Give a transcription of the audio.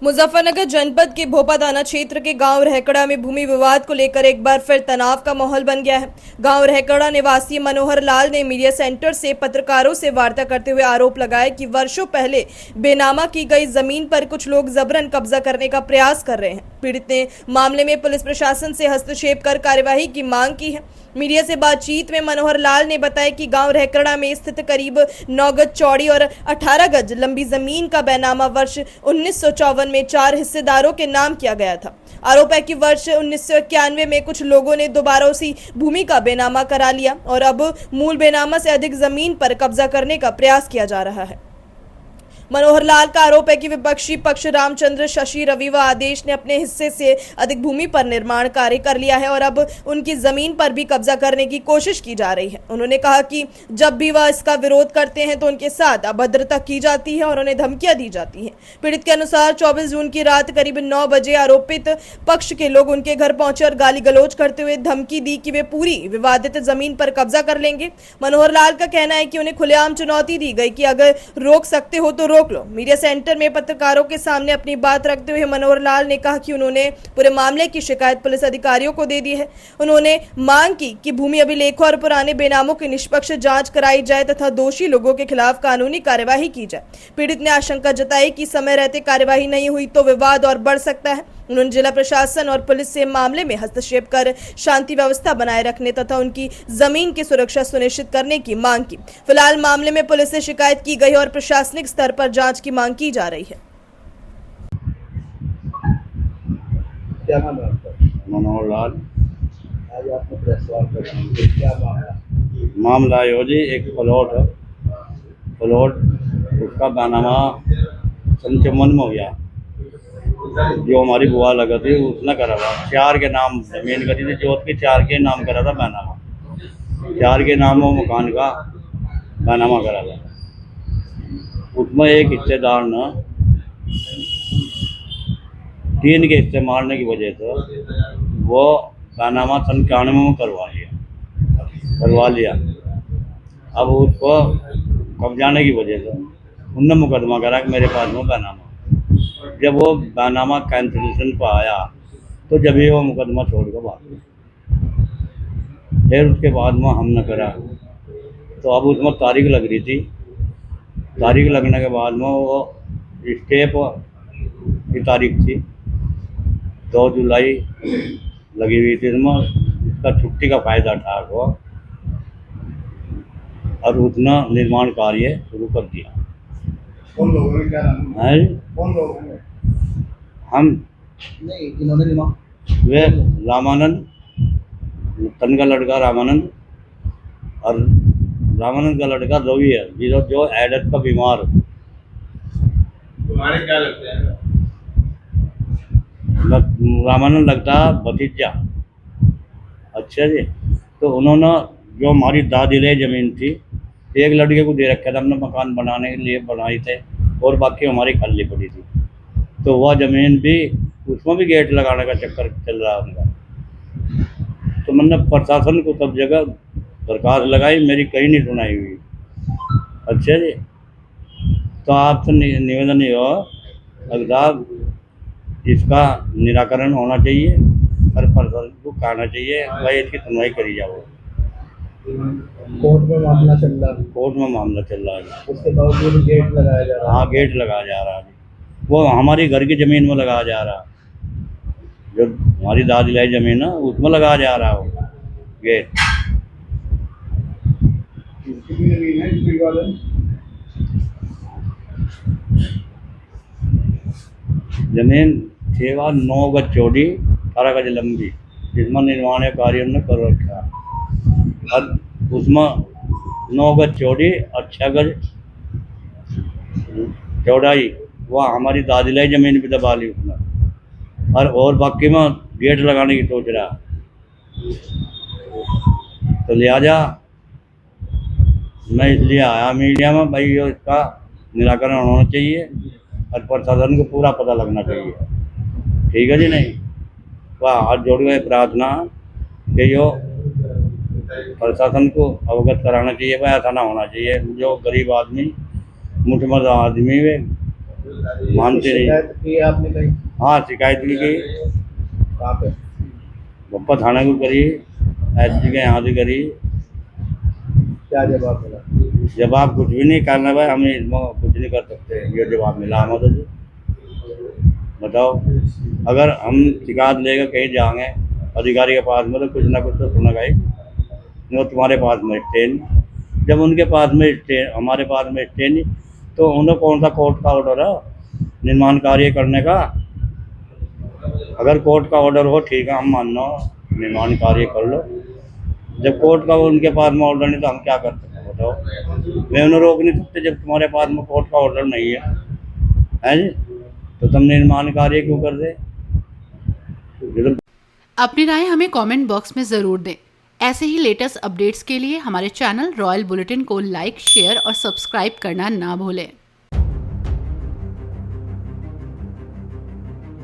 मुजफ्फरनगर जनपद के भोपा थाना क्षेत्र के गांव रहकड़ा में भूमि विवाद को लेकर एक बार फिर तनाव का माहौल बन गया है। गांव रहकड़ा निवासी मनोहर लाल ने मीडिया सेंटर से पत्रकारों से वार्ता करते हुए आरोप लगाया कि वर्षों पहले बेनामा की गई जमीन पर कुछ लोग जबरन कब्जा करने का प्रयास कर रहे हैं। पीड़ित ने मामले में पुलिस प्रशासन से हस्तक्षेप कर कार्यवाही की मांग की है। मीडिया से बातचीत में मनोहर लाल ने बताया कि गांव रहकड़ा में स्थित करीब 9 गज चौड़ी और 18 गज लंबी जमीन का बैनामा वर्ष 1954 में 4 हिस्सेदारों के नाम किया गया था। आरोप है कि वर्ष 1991 में कुछ लोगों ने दोबारा उसी भूमि का बेनामा करा लिया और अब मूल बेनामा से अधिक जमीन पर कब्जा करने का प्रयास किया जा रहा है। मनोहर लाल का आरोप है कि विपक्षी पक्ष रामचंद्र, शशि, रवि व आदेश ने अपने हिस्से से अधिक भूमि पर निर्माण कार्य कर लिया है और अब उनकी जमीन पर भी कब्जा करने की कोशिश की जा रही है। उन्होंने कहा कि जब भी वह इसका विरोध करते हैं तो उनके साथ अभद्रता की जाती है और उन्हें धमकियां दी जाती हैं। पीड़ित के अनुसार 24 जून की रात करीब 9 बजे आरोपित पक्ष के लोग उनके घर पहुंचे और गाली गलौज करते हुए धमकी दी कि वे पूरी विवादित जमीन पर कब्जा कर लेंगे। मनोहर लाल का कहना है कि उन्हें खुलेआम चुनौती दी गई कि अगर रोक सकते हो तो रोक लो। मीडिया सेंटर में पत्रकारों के सामने अपनी बात रखते हुए मनोहर लाल ने कहा कि उन्होंने पूरे मामले की शिकायत पुलिस अधिकारियों को दे दी है। उन्होंने मांग की कि भूमि अभिलेखों और पुराने बेनामों की निष्पक्ष जांच कराई जाए तथा दोषी लोगों के खिलाफ कानूनी कार्यवाही की जाए। पीड़ित ने आशंका जताई कि समय रहते कार्यवाही नहीं हुई तो विवाद और बढ़ सकता है। उन्होंने जिला प्रशासन और पुलिस से मामले में हस्तक्षेप कर शांति व्यवस्था बनाए रखने तथा उनकी जमीन की सुरक्षा सुनिश्चित करने की मांग की। फिलहाल मामले में पुलिस से शिकायत की गई और प्रशासनिक स्तर पर जांच की मांग की जा रही है। क्या नाम है आपका? मनोहर लाल। आज आपने प्रेस वार्ता की, क्या मामला? मामला यो जी, एक प्लॉट उसका बैनामा सन 54 में हो गया। जो हमारी बुआ लगा थी उसने करा था, 4 के नाम जमीन करी थी, जोत की 4 के नाम करा था बैनामा। 4 के नाम वो मकान का बैनामा करा था। उसमें एक हिस्सेदार ने 3 के हिस्से मारने की वजह से वो बैनामा सन 91 में करवा लिया। अब उसको कब्जाने की वजह से उनने मुकदमा करा कि मेरे पास में बैनामा। जब वो बैनामा कैंसिलेशन पर आया तो जब ही वो मुकदमा छोड़ कर भाग गया। फिर उसके बाद में हमने करा तो अब उसमें तारीख लग रही थी। तारीख लगने के बाद में वो स्टेप की तारीख थी 2 जुलाई लगी हुई थी। इसमें उसका छुट्टी का फ़ायदा उठा हुआ और उसने निर्माण कार्य शुरू कर दिया। कौन लोगों ने, क्या नाम है? है कौन लोगों ने? हम नहीं, इन्होंने वे रामानंद, तन का लड़का रामानंद और रामानंद का लड़का रवि है, जो एडस का बीमार। तुम्हारे क्या लगते हैं? रामानंद लगता भतीजा। अच्छा जी, तो उन्होंने जो हमारी दादी ले ज़मीन थी, एक लड़के को दे रखा था हमने मकान बनाने के लिए, बनाई थे, और बाकी हमारी खाली पड़ी थी। तो वह ज़मीन भी, उसमें भी गेट लगाने का चक्कर चल रहा है उनका। तो मैंने प्रशासन को सब जगह दरखास्त लगाई, मेरी कहीं नहीं सुनाई हुई। अच्छा जी, तो आपसे निवेदन ये हो साहब, इसका निराकरण होना चाहिए और प्रशासन को कहना चाहिए भाई इसकी सुनवाई करी जाओ। कोर्ट में मामला चल रहा है। कोर्ट में मामला चल रहा है। उसके बावजूद गेट लगाया जा रहा है। हाँ, गेट लगाया जा रहा है। वो हमारी घर की ज़मीन में लगाया जा रहा है, जो हमारी दादी लाई ज़मीन है उसमें लगाया जा रहा है वो गेट। कितनी जमीन है इस वाले? जमीन 9 गज चौड़ी, 18 गज लंबी, जिसमें निर्माण कार्य ने कर रखा है। और उसमें 9 गज चौड़ी और 6 गज चौड़ाई वह हमारी दादी लाई ज़मीन भी दबा ली उसने, और बाकी में गेट लगाने की सोच रहा। तो लिहाजा मैं इसलिए आया मीडिया में, भाई ये इसका निराकरण होना चाहिए और प्रशासन को पूरा पता लगना चाहिए। ठीक है जी? नहीं वह हाथ जोड़ गए प्रार्थना कि यो प्रशासन को अवगत कराना चाहिए, भाई ऐसा ना होना चाहिए। जो गरीब आदमी, मुठभर आदमी वे मानते नहीं। शिकायत की है आपने कहीं? हाँ शिकायत की गई, कहाँ पे? बप्पा थाना को करी, एसपी के यहाँ से करी। क्या जवाब मिला? जवाब कुछ भी नहीं करना भाई, हम इसमें कुछ नहीं कर सकते, ये जवाब मिला हमारे जी। बताओ, अगर हम शिकायत लेकर कहीं जाएंगे अधिकारी के पास में तो कुछ ना कुछ तो सुनेगा ही, नहीं तुम्हारे पास में स्टे नहीं। जब उनके पास में स्टे, हमारे पास में स्टे नहीं, तो उन्हें कौन सा कोर्ट का ऑर्डर है निर्माण कार्य करने का? अगर कोर्ट का ऑर्डर हो ठीक है, हम मान लो निर्माण कार्य कर लो। जब कोर्ट का उनके पास में ऑर्डर नहीं तो हम क्या कर सकते हैं बताओ? मैं उन्हें रोक नहीं सकते जब तुम्हारे पास में कोर्ट का ऑर्डर नहीं है जी, तो तुम निर्माण कार्य क्यों कर दे? ये तो अपनी राय हमें कमेंट बॉक्स में ज़रूर दें। ऐसे ही लेटेस्ट अपडेट्स के लिए हमारे चैनल रॉयल बुलेटिन को लाइक, शेयर और सब्सक्राइब करना ना भूलें।